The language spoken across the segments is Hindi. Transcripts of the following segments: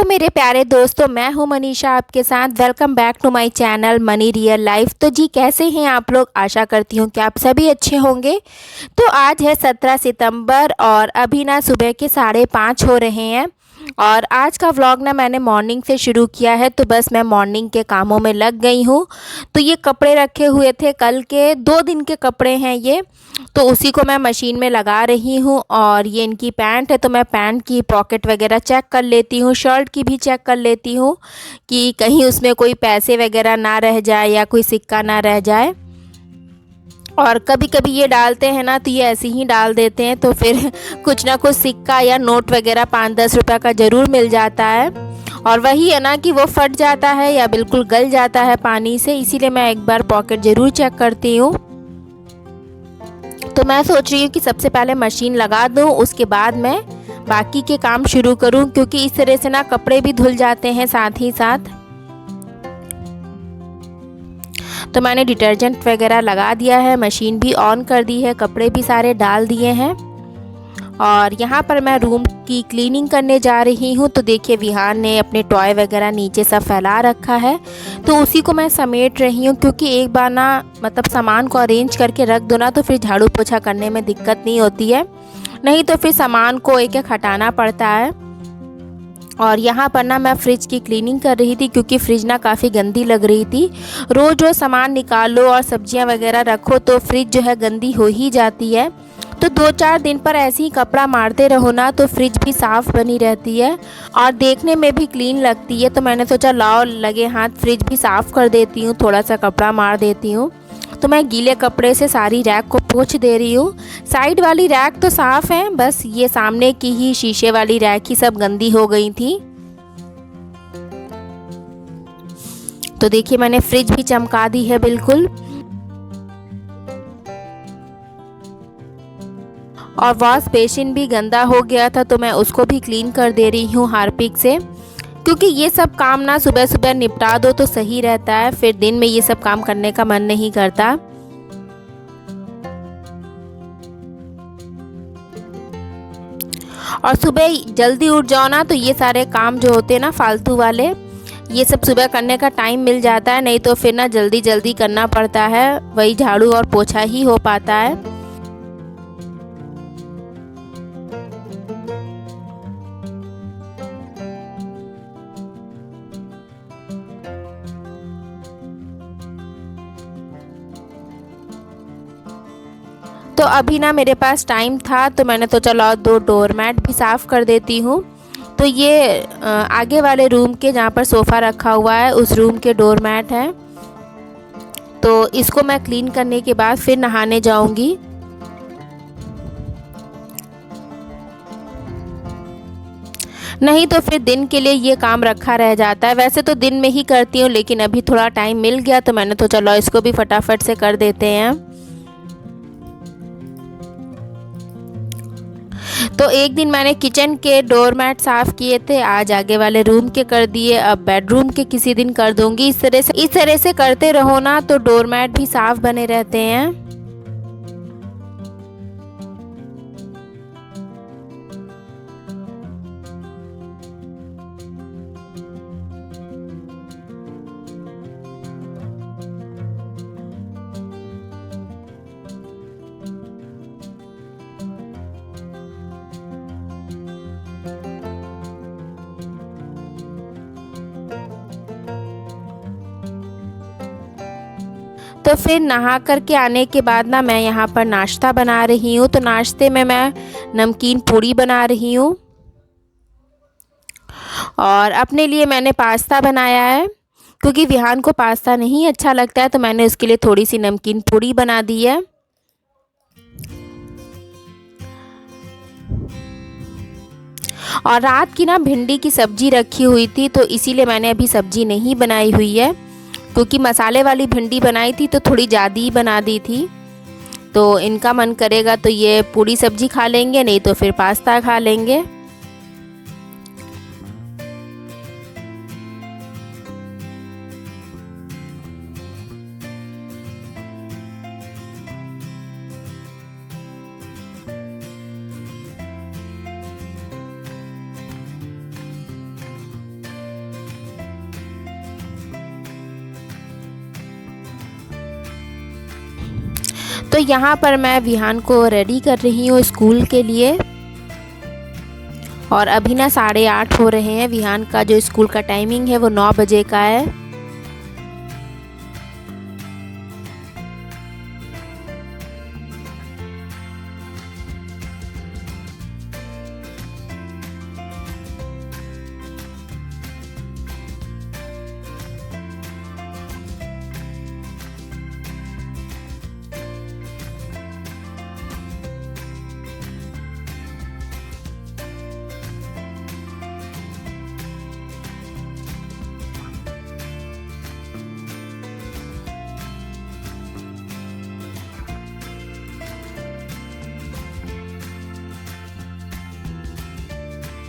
मेरे प्यारे दोस्तों, मैं हूं मनीषा आपके साथ। Welcome back to my channel money real life. तो जी, कैसे हैं आप लोग? आशा करती हूं कि आप सभी अच्छे होंगे। तो आज है 17 सितंबर और अभी ना सुबह के 5:30 हो रहे हैं। और आज का व्लॉग ना मैंने मॉर्निंग से शुरू किया है, तो बस मैं मॉर्निंग के कामों में लग गई हूँ। तो ये कपड़े रखे हुए थे, कल के 2 दिन के कपड़े हैं ये, तो उसी को मैं मशीन में लगा रही हूँ। और ये इनकी पैंट है, तो मैं पैंट की पॉकेट वगैरह चेक कर लेती हूँ, शर्ट की भी चेक कर लेती हूँ कि कहीं उसमें कोई पैसे वगैरह ना रह जाए या कोई सिक्का ना रह जाए। और कभी कभी ये डालते हैं ना, तो ये ऐसे ही डाल देते हैं, तो फिर कुछ ना कुछ सिक्का या नोट वगैरह 5-10 रुपये का ज़रूर मिल जाता है। और वही है ना कि वो फट जाता है या बिल्कुल गल जाता है पानी से, इसीलिए मैं एक बार पॉकेट ज़रूर चेक करती हूँ। तो मैं सोच रही हूँ कि सबसे पहले मशीन लगा दूँ, उसके बाद मैं बाकी के काम शुरू करूँ, क्योंकि इस तरह से ना कपड़े भी धुल जाते हैं साथ ही साथ। तो मैंने डिटर्जेंट वगैरह लगा दिया है, मशीन भी ऑन कर दी है, कपड़े भी सारे डाल दिए हैं। और यहाँ पर मैं रूम की क्लीनिंग करने जा रही हूँ। तो देखिए, विहान ने अपने टॉय वगैरह नीचे सब फैला रखा है, तो उसी को मैं समेट रही हूँ। क्योंकि एक बार ना मतलब सामान को अरेंज करके रख दो ना, तो फिर झाड़ू पोछा करने में दिक्कत नहीं होती है, नहीं तो फिर सामान को एक एक हटाना पड़ता है। और यहाँ पर ना मैं फ्रिज की क्लीनिंग कर रही थी, क्योंकि फ्रिज ना काफ़ी गंदी लग रही थी। रोज़ रोज़ सामान निकालो और सब्जियाँ वगैरह रखो तो फ्रिज जो है गंदी हो ही जाती है। तो 2-4 दिन पर ऐसे ही कपड़ा मारते रहो ना, तो फ्रिज भी साफ़ बनी रहती है और देखने में भी क्लीन लगती है। तो मैंने सोचा लाओ लगे हाथ फ्रिज भी साफ़ कर देती हूँ, थोड़ा सा कपड़ा मार देती हूँ। तो मैं गीले कपड़े से सारी रैक को पोंछ दे रही हूँ। साइड वाली रैक तो साफ़ है, बस ये सामने की ही शीशे वाली रैक ही सब गंदी हो गई थी। तो देखिए, मैंने फ्रिज भी चमका दी है बिल्कुल। और वॉश बेसिन भी गंदा हो गया था, तो मैं उसको भी क्लीन कर दे रही हूँ हार्पिक से। क्योंकि ये सब काम ना सुबह सुबह निपटा दो तो सही रहता है, फिर दिन में ये सब काम करने का मन नहीं करता। और सुबह जल्दी उठ जाओ ना, तो ये सारे काम जो होते हैं ना फालतू वाले, ये सब सुबह करने का टाइम मिल जाता है, नहीं तो फिर ना जल्दी जल्दी करना पड़ता है, वही झाड़ू और पोछा ही हो पाता है। तो अभी ना मेरे पास टाइम था, तो मैंने तो चलो 2 डोरमैट भी साफ़ कर देती हूँ। तो ये आगे वाले रूम के जहाँ पर सोफ़ा रखा हुआ है, उस रूम के डोरमैट हैं। तो इसको मैं क्लीन करने के बाद फिर नहाने जाऊँगी। नहीं तो फिर दिन के लिए ये काम रखा रह जाता है। वैसे तो दिन में ही करती हूँ, लेकिन अभी थोड़ा टाइम मिल गया, तो मैंने तो चलो इसको भी फटाफट से कर देते हैं। तो एक दिन मैंने किचन के डोरमैट साफ़ किए थे, आज आगे वाले रूम के कर दिए, अब बेडरूम के किसी दिन कर दूंगी। इस तरह से करते रहो ना, तो डोरमैट भी साफ़ बने रहते हैं। तो फिर नहा करके आने के बाद ना मैं यहाँ पर नाश्ता बना रही हूँ। तो नाश्ते में मैं नमकीन पूड़ी बना रही हूँ और अपने लिए मैंने पास्ता बनाया है। क्योंकि विहान को पास्ता नहीं अच्छा लगता है, तो मैंने उसके लिए थोड़ी सी नमकीन पूड़ी बना दी है। और रात की ना भिंडी की सब्जी रखी हुई थी, तो इसीलिए मैंने अभी सब्जी नहीं बनाई हुई है। क्योंकि मसाले वाली भिंडी बनाई थी तो थोड़ी ज़्यादा ही बना दी थी। तो इनका मन करेगा तो ये पूरी सब्जी खा लेंगे, नहीं तो फिर पास्ता खा लेंगे। तो यहाँ पर मैं विहान को रेडी कर रही हूँ स्कूल के लिए। और अभी ना 8:30 हो रहे हैं। विहान का जो स्कूल का टाइमिंग है वो 9 बजे का है।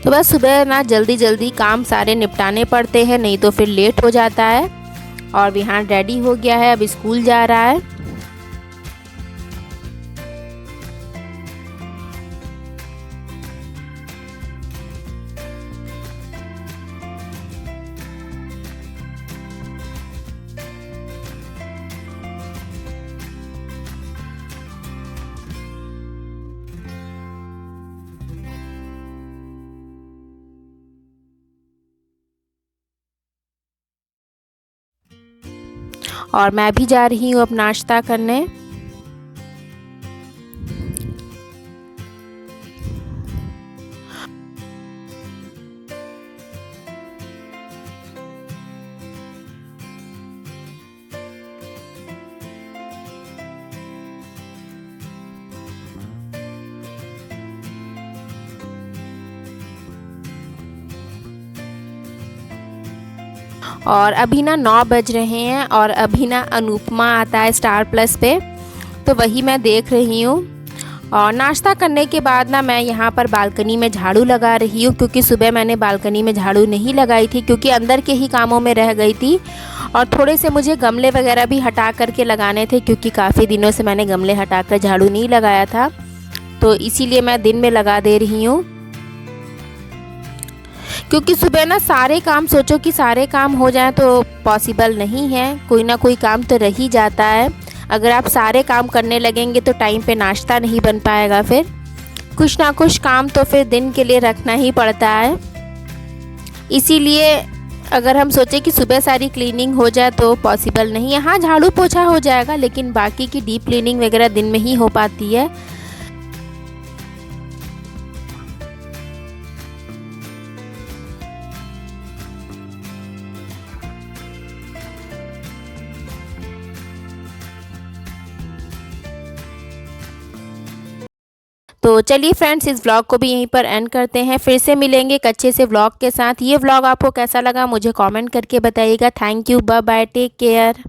तो बस सुबह ना जल्दी जल्दी काम सारे निपटाने पड़ते हैं, नहीं तो फिर लेट हो जाता है। और विहान रेडी हो गया है, अब स्कूल जा रहा है। और मैं भी जा रही हूँ अब नाश्ता करने। और अभी ना 9 बज रहे हैं और अभी ना अनुपमा आता है स्टार प्लस पे, तो वही मैं देख रही हूँ। और नाश्ता करने के बाद ना मैं यहाँ पर बालकनी में झाड़ू लगा रही हूँ, क्योंकि सुबह मैंने बालकनी में झाड़ू नहीं लगाई थी क्योंकि अंदर के ही कामों में रह गई थी। और थोड़े से मुझे गमले वगैरह भी हटा करके लगाने थे, क्योंकि काफ़ी दिनों से मैंने गमले हटा कर झाड़ू नहीं लगाया था, तो इसीलिए मैं दिन में लगा दे रही हूँ। क्योंकि सुबह ना सारे काम, सोचो कि सारे काम हो जाएं तो पॉसिबल नहीं है, कोई ना कोई काम तो रह ही जाता है। अगर आप सारे काम करने लगेंगे तो टाइम पे नाश्ता नहीं बन पाएगा, फिर कुछ ना कुछ काम तो फिर दिन के लिए रखना ही पड़ता है। इसीलिए अगर हम सोचें कि सुबह सारी क्लीनिंग हो जाए तो पॉसिबल नहीं है। हाँ, झाड़ू पोछा हो जाएगा, लेकिन बाकी की डीप क्लीनिंग वगैरह दिन में ही हो पाती है। तो चलिए फ्रेंड्स, इस व्लॉग को भी यहीं पर एंड करते हैं। फिर से मिलेंगे एक अच्छे से व्लॉग के साथ। ये व्लॉग आपको कैसा लगा मुझे कमेंट करके बताइएगा। Thank you, bye bye, take care.